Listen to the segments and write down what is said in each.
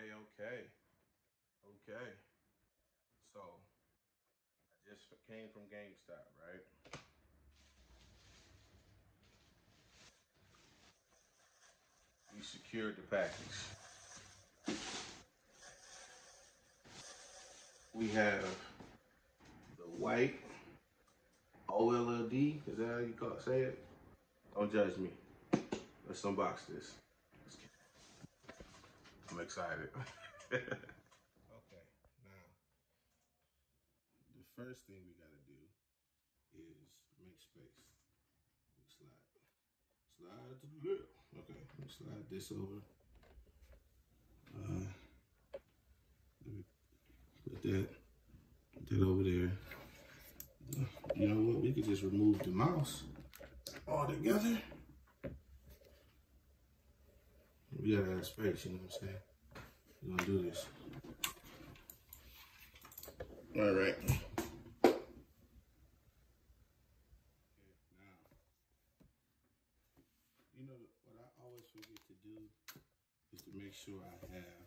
Okay. So I just came from GameStop, right? We secured the package. We have the white OLED. Is that how you say it? Don't judge me. Let's unbox this. I'm excited. Okay, now the first thing we gotta do is make space. Slide to the left. Okay, let me slide this over. Let me put that over there. You know what? We could just remove the mouse altogether. We gotta have space, you know what I'm saying? We're gonna do this. All right. Okay, now, you know what I always forget to do is to make sure I have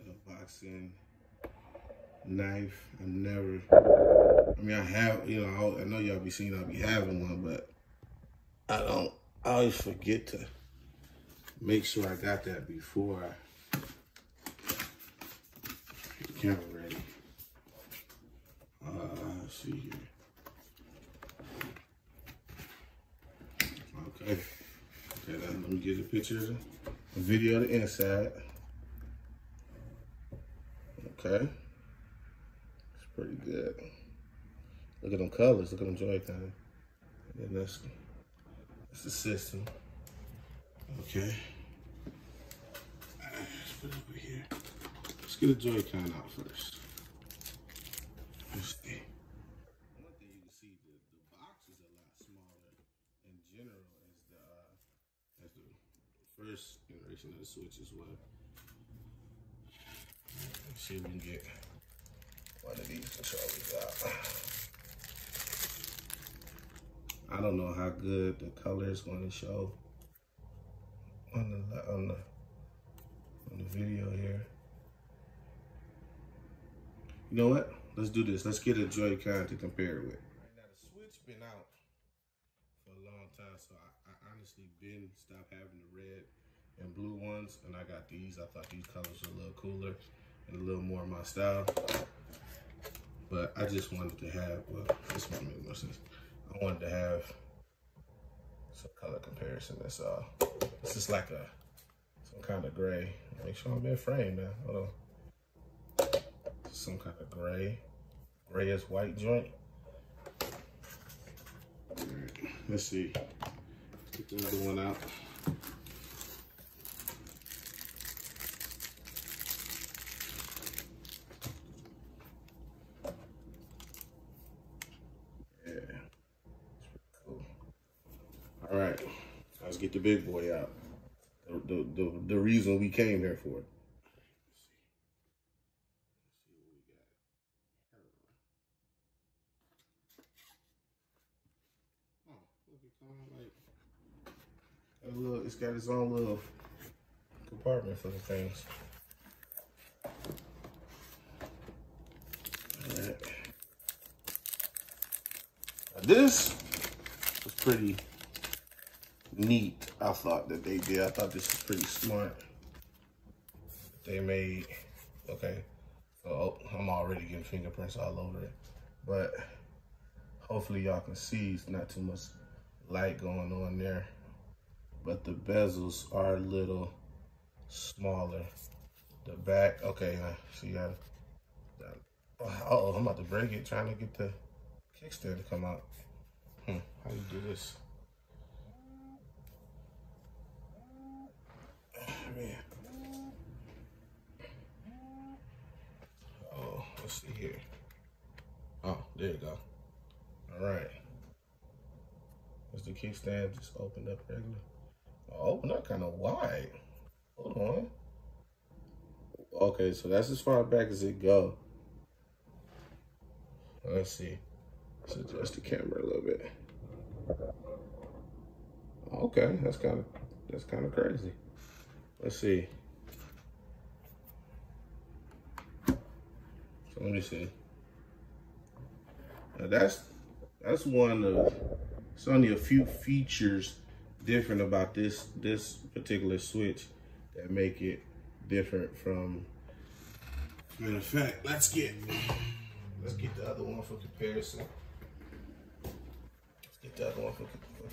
a boxing knife. I mean, I have, you know, I know y'all be seeing I'll be having one, but I always forget to make sure I got that before I get the camera ready. Let's see here. Okay, let me get a picture, a video of the inside. Okay, it's pretty good. Look at them colors, look at them Joycon. And that's the system. Okay. Let's put it over here. Let's get a Joycon out first. Let's see. One thing you can see, the box is a lot smaller in general as the first generation of the Switches was. Let's see if we can get one of these controllers out. I don't know how good the color is going to show on the video here. You know what? Let's do this. Let's get a Joycon to compare it with. Right now, the Switch been out for a long time, so I honestly stopped having the red and blue ones, and I got these. I thought these colors were a little cooler and a little more my style. But I just wanted to have, well, this one made more sense. I wanted to have some color comparison, that's all. This is like some kind of gray. Make sure I'm in frame now, hold on. Some kind of gray as white joint. All right, let's see. Let's get the other one out. All right, let's get the big boy out. The reason we came here for it. It's got its own little compartment for the things. All right. Now this was pretty neat. I thought that they did. I thought this was pretty smart. They made, okay, so I'm already getting fingerprints all over it, but hopefully y'all can see it's not too much light going on there, but the bezels are a little smaller. The back, okay, see that? Uh-oh, I'm about to break it trying to get the kickstand to come out. How do you do this? Man. Oh, let's see here. Oh, there you go. All right. Does the kickstand just open up regular? Oh, open up kind of wide. Hold on. Okay, so that's as far back as it go. Let's see. Let's adjust the camera a little bit. Okay, that's kind of crazy. Let's see. So let me see. Now that's one of, it's only a few features different about this particular switch that make it different from. Matter of fact, let's get the other one for comparison. Let's get the other one for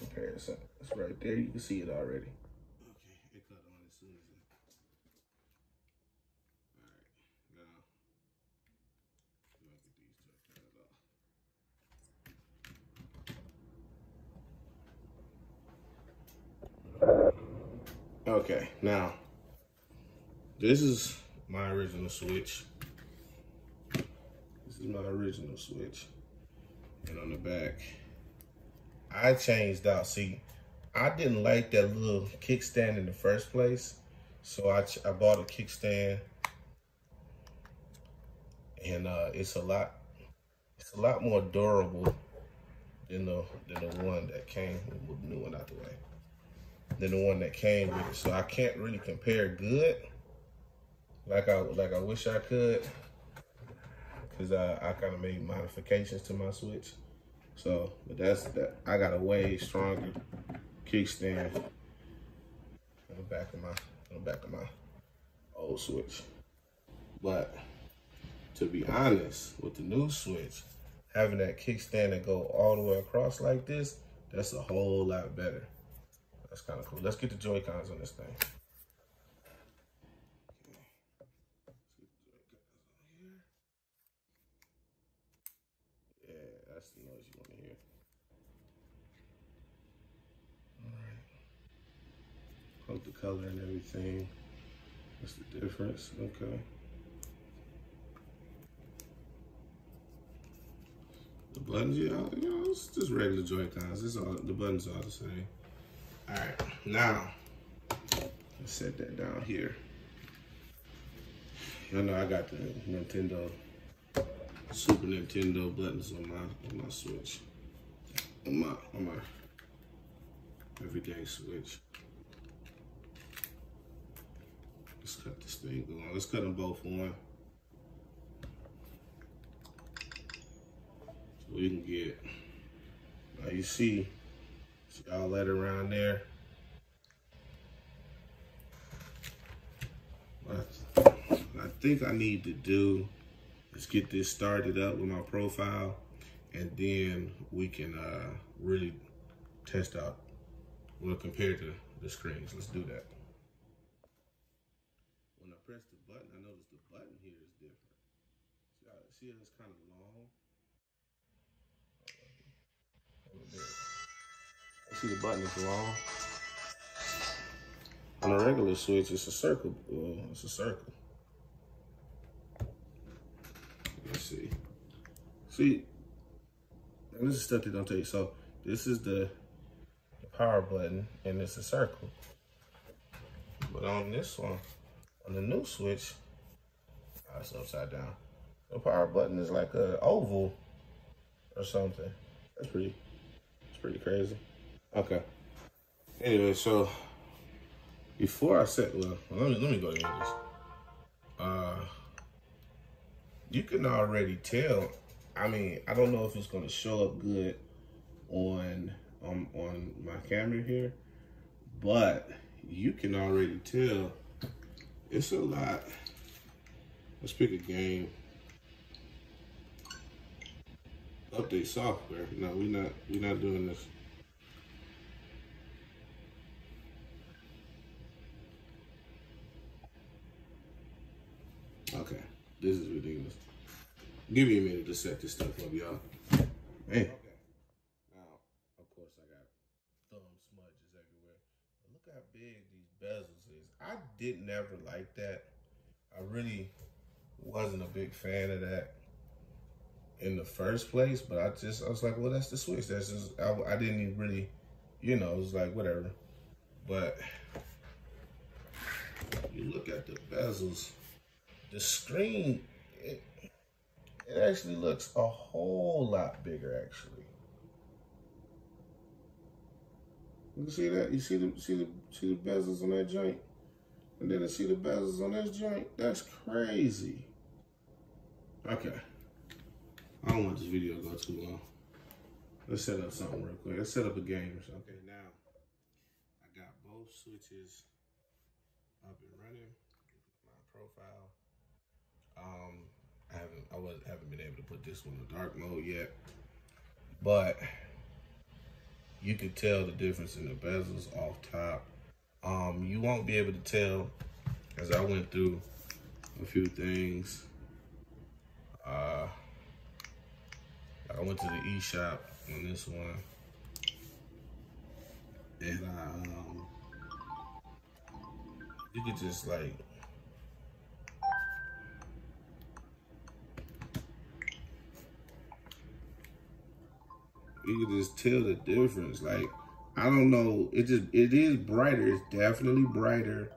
comparison. It's right there. You can see it already. Okay, it cut on as soon as it. All right, now get these off. Okay, now this is my original switch. This is my original switch. And on the back, I changed out. See, I didn't like that little kickstand in the first place. So I bought a kickstand, and it's a lot more durable than the one that came. We'll move the new one out the way. Than the one that came with it. So I can't really compare good like I wish I could, because I kind of made modifications to my switch. So, but that's that. I got a way stronger kickstand on the back of my old switch. But to be honest, with the new switch, having that kickstand that go all the way across like this, that's a whole lot better. That's kind of cool. Let's get the Joy-Cons on this thing. Yeah, that's the noise you want to hear. All right. Hope the color and everything. What's the difference? Okay. The buttons, yeah, it's just regular Joy-Cons. The buttons are the same. All right, now let's set that down here. You know I got the Super Nintendo buttons on my Switch, on my everyday Switch. Let's cut this thing going. Let's cut them both on, so we can get. Now you see all that around there. What I think I need to do is get this started up with my profile, and then we can really test out, well, compare to the screens. Let's do that. When I press the button, I notice the button here is different. See how it's kind of long? See, the button is long. On a regular Switch, it's a circle. It's a circle. Let's see. See, and this is stuff they don't tell you. So this is the power button, and it's a circle. But on this one, on the new Switch, it's upside down. The power button is like an oval or something. It's pretty crazy. Okay. Anyway, so before I set, well, let me go into this. You can already tell. I mean, I don't know if it's gonna show up good on my camera here, but you can already tell it's a lot. Let's pick a game. Update software. No, we're not doing this. Okay, this is ridiculous. Give me a minute to set this stuff up, y'all. Man. Okay. Now, of course, I got thumb smudges everywhere. But look how big these bezels is. I didn't ever like that. I really wasn't a big fan of that in the first place, but I was like, well, that's the Switch. That's just, I didn't even really, it was like, whatever. But you look at the bezels, the screen, it actually looks a whole lot bigger, actually. You see that? You see the bezels on that joint? And then I see the bezels on this joint? That's crazy. Okay. I don't want this video to go too long. Let's set up something real quick. Let's set up a game or something. Okay, now I got both switches up and running. My profile. I haven't been able to put this one in dark mode yet, but you can tell the difference in the bezels off top. You won't be able to tell, as I went through a few things. I went to the eShop on this one, and you could just like, you could just tell the difference. Like, I don't know, it is brighter. It's definitely brighter.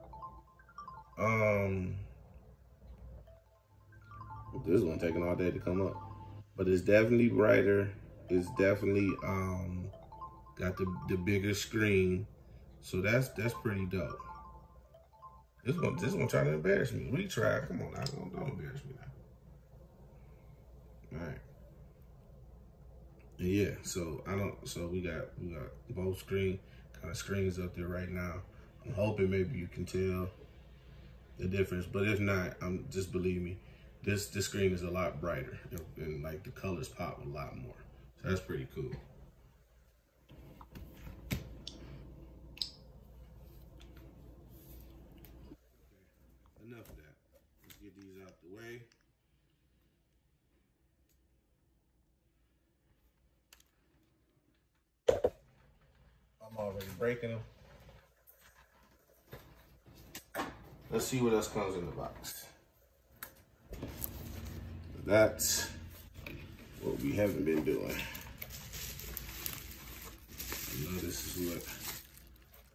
This one taking all day to come up, but it's definitely brighter. It's definitely got the bigger screen, so that's pretty dope. This one trying to embarrass me. Retry. Come on now, don't embarrass me now. All right. And yeah, so we got both screens up there right now. I'm hoping maybe you can tell the difference, but if not, just believe me, this screen is a lot brighter, and like the colors pop a lot more. So that's pretty cool. Enough of that. Let's get these out the way. I'm already breaking them. Let's see what else comes in the box. That's what we haven't been doing. I know this is what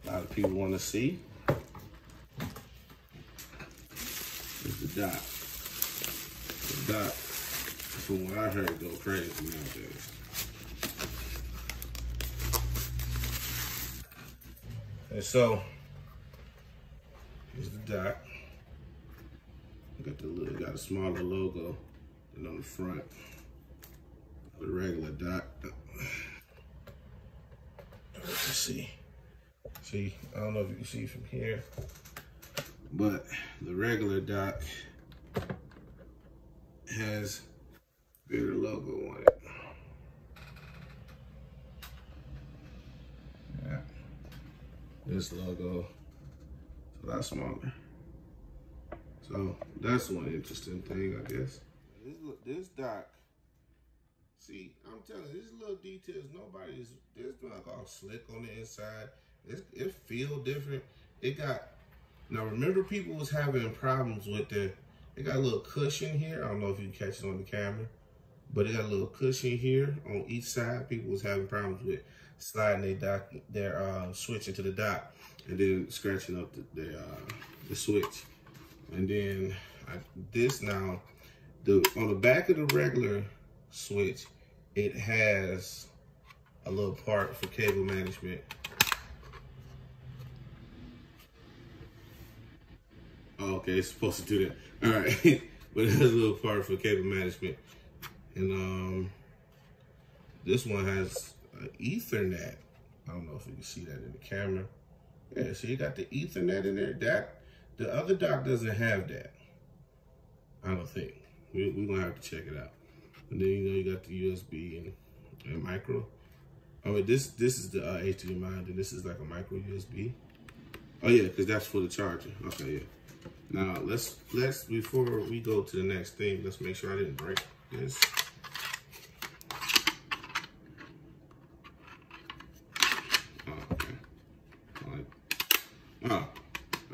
a lot of people want to see. It's the dock. The dock, from what I heard, go crazy nowadays. And so, here's the dock. Got a smaller logo than on the front of the regular dock. Let's see. See, I don't know if you can see from here, but the regular dock has bigger logo on it. Yeah. This logo is a lot smaller. So that's one interesting thing, I guess. This dock, see, I'm telling you, these little details, this not all slick on the inside. It feel different. Now remember, people was having problems with it got a little cushion here. I don't know if you can catch it on the camera, but it got a little cushion here on each side. People was having problems with sliding their switch into the dock and then scratching up the switch. And then on the back of the regular switch, it has a little part for cable management. Oh, okay, it's supposed to do that. All right, but it has a little part for cable management. And this one has Ethernet. I don't know if you can see that in the camera. Yeah, so you got the Ethernet in there. The other dock doesn't have that, I don't think. We're gonna have to check it out. And then you got the USB and micro. Oh, wait, this is the HDMI, and this is like a micro USB. Oh yeah, because that's for the charger. Okay, yeah. Now let's before we go to the next thing, let's make sure I didn't break this. Oh, okay. Oh,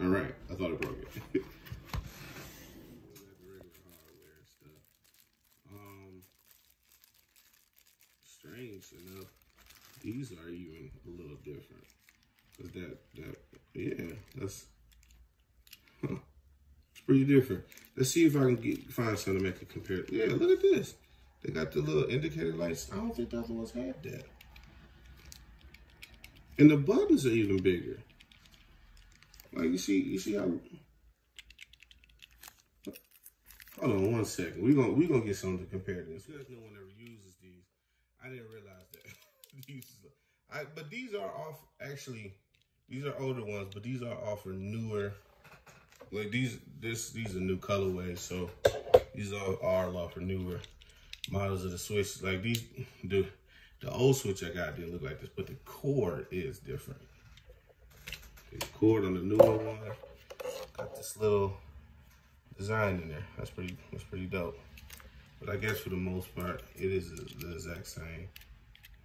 all right. I thought it broke it. Strange enough, these are even a little different. Cause that's it's pretty different. Let's see if I can find something to make it compare. Yeah, look at this. They got the little indicator lights. I don't think the other ones had that. And the buttons are even bigger. Like you see how. Hold on 1 second. We gonna get something to compare to this. You guys, no one ever uses these. I didn't realize that. But these are off. Actually, these are older ones, but these are off for newer. Like these are new colorways, so these are off for newer models of the Switch. Like these, the old Switch I got didn't look like this, but the cord is different. The cord on the newer one got this little design in there. That's pretty dope. But I guess for the most part, it is the exact same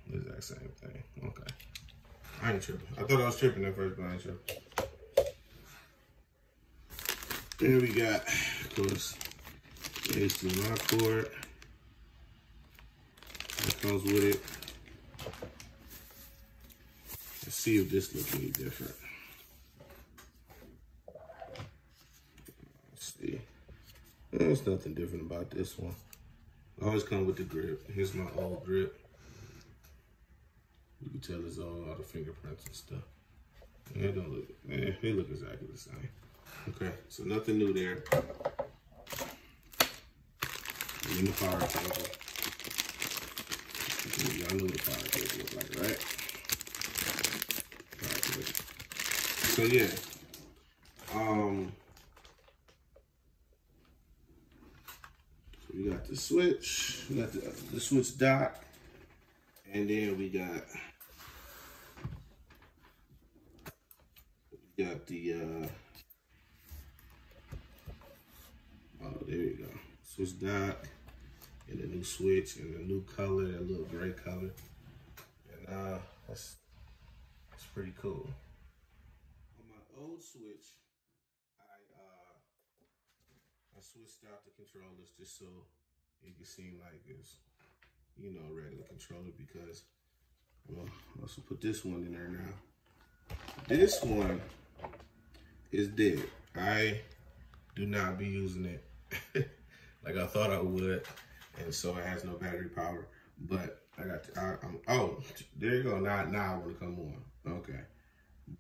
thing. Okay. I ain't tripping. I thought I was tripping at first, but I ain't tripping. Then we got, of course, the HDMI cord that comes with it. Let's see if this looks any different. Let's see. There's nothing different about this one. Always come with the grip. Here's my old grip. You can tell it's all the fingerprints and stuff. Yeah, it don't look, man, they look exactly the same. Okay, so nothing new there. And then the power cable. Y'all know what the power cable look like, right? Power cable. So yeah, so we got the switch, we got the switch dock, and then we got the oh, there you go, switch dock, and the new switch, and the new color, that little gray color, and that's pretty cool. On my old switch, I switched out the controllers just so it could seem like it's, you know, a regular controller, because well, I'll also put this one in there now. This one is dead. I do not be using it like I thought I would, and so it has no battery power. But I got oh, there you go. Now I want to come on. Okay,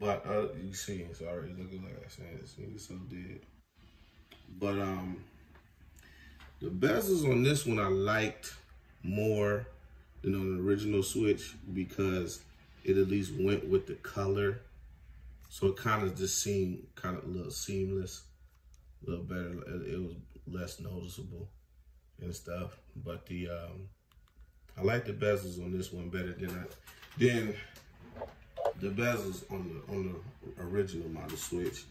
but you see, it's already looking like I said. It's so dead. But the bezels on this one I liked more than on the original Switch, because it at least went with the color. So it kind of just seemed kind of a little seamless, a little better. It was less noticeable and stuff. But the I like the bezels on this one better than the bezels on the original model Switch.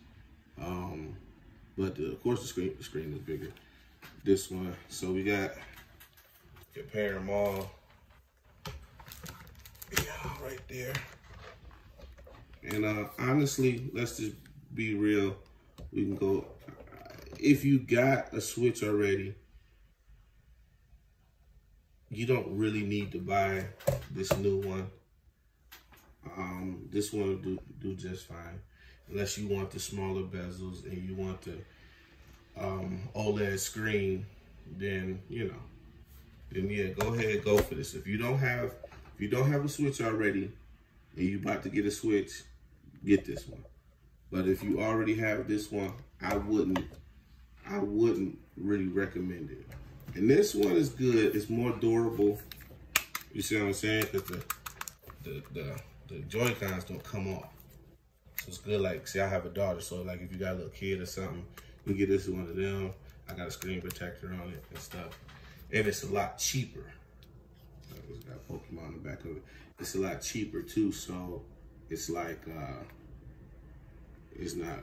But of course the screen is bigger. This one, so we got, compare them all. Yeah, right there. And honestly, let's just be real. We can go, if you got a Switch already, you don't really need to buy this new one. This one will do just fine, unless you want the smaller bezels and you want the OLED screen. Then yeah, go ahead, go for this. If you don't have a Switch already and you about to get a Switch, get this one. But if you already have this one, I wouldn't really recommend it. And this one is good. It's more durable. You see what I'm saying? Because the Joycons don't come off. So it's good. Like, see, I have a daughter, so like if you got a little kid or something, you get this one of them. I got a screen protector on it and stuff. And it's a lot cheaper. It's got Pokemon on the back of it. It's a lot cheaper too, so it's like it's not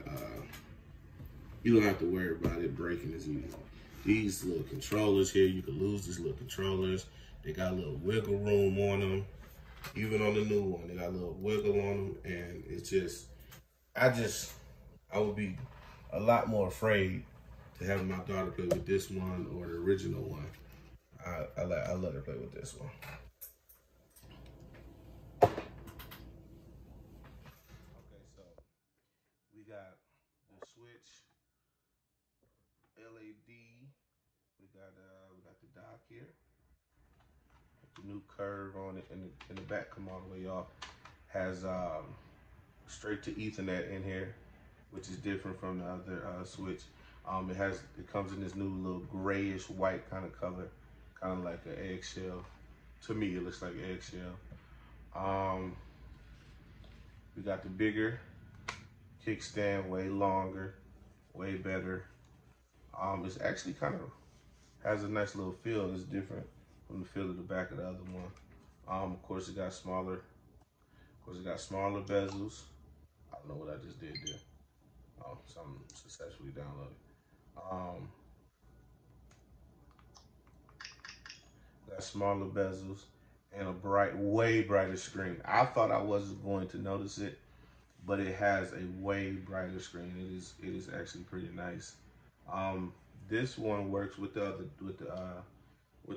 you don't have to worry about it breaking as easy. These little controllers here, you can lose these little controllers. They got a little wiggle room on them. Even on the new one, they got a little wiggle on them, and it's just, I would be a lot more afraid to have my daughter play with this one or the original one. I let her play with this one. Okay, so we got the Switch LED. We got the dock here. The new curve on it, and the back come all the way off. Has straight to Ethernet in here, which is different from the other Switch. It comes in this new little grayish white kind of color, kind of like an eggshell. To me, it looks like eggshell. We got the bigger kickstand, way longer, way better. It's actually kind of has a nice little feel. It's different from the feel of the back of the other one. Of course, it got smaller. Of course, it got smaller bezels. I don't know what I just did there. Oh, something successfully downloaded. Got smaller bezels and a way brighter screen. I thought I wasn't going to notice it, but it has a way brighter screen. It is actually pretty nice. This one works with the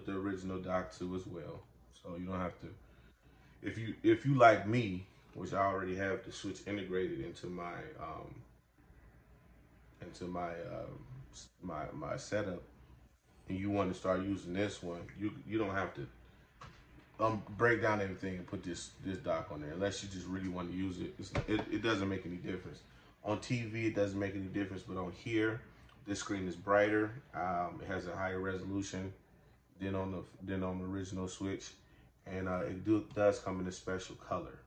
original dock too as well. So you don't have to. If you like me, which I already have the switch integrated into my my setup, and you want to start using this one, you don't have to break down everything and put this dock on there unless you just really want to use it. It doesn't make any difference. On TV, it doesn't make any difference, but on here, this screen is brighter. It has a higher resolution than on the original Switch, and it does come in a special color.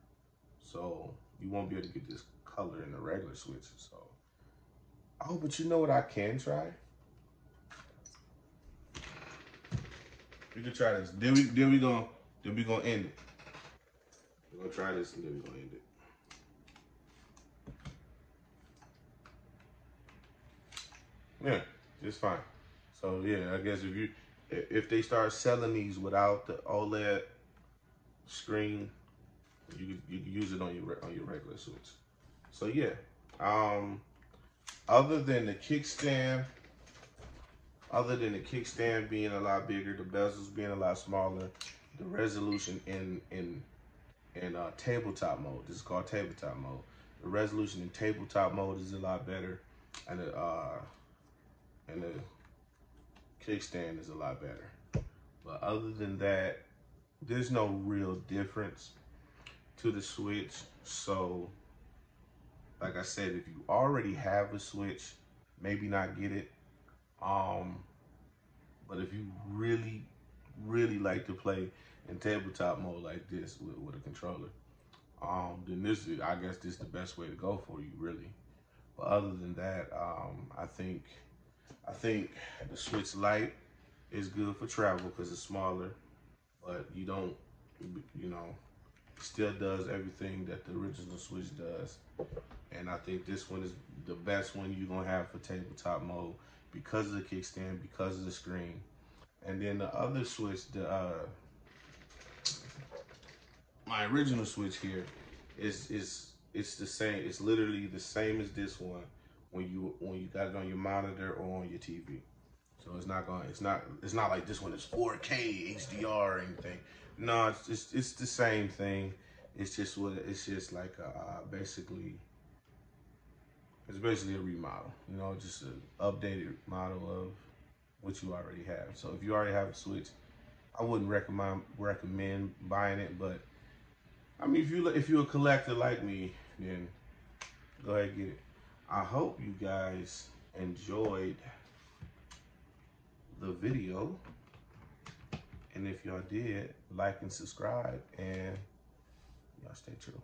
So you won't be able to get this color in the regular Switch. So, oh, but you know what I can try? We can try this. Then we gonna end it. We're gonna try this and then we're gonna end it. Yeah, just fine. So yeah, I guess if they start selling these without the OLED screen, you can use it on your regular Switch. So yeah, other than the kickstand being a lot bigger, the bezels being a lot smaller, the resolution in tabletop mode. This is called tabletop mode. The resolution in tabletop mode is a lot better, and the kickstand is a lot better. But other than that, there's no real difference to the Switch. So, like I said, if you already have a Switch, maybe not get it. But if you really like to play in tabletop mode like this with a controller, then I guess this is the best way to go for you, really. But other than that, I think the Switch Lite is good for travel because it's smaller, but still does everything that the original Switch does. And I think this one is the best one you're gonna have for tabletop mode because of the kickstand, because of the screen. And then the other Switch, my original Switch here it's the same. It's literally the same as this one when you got it on your monitor or on your TV. So it's not like this one is 4K HDR or anything. No, it's the same thing. It's just like it's basically a remodel. Just an updated model of what you already have. So if you already have a Switch, I wouldn't recommend buying it. But I mean, if you're a collector like me, then go ahead and get it. I hope you guys enjoyed the video, and if y'all did, like and subscribe, and y'all stay true.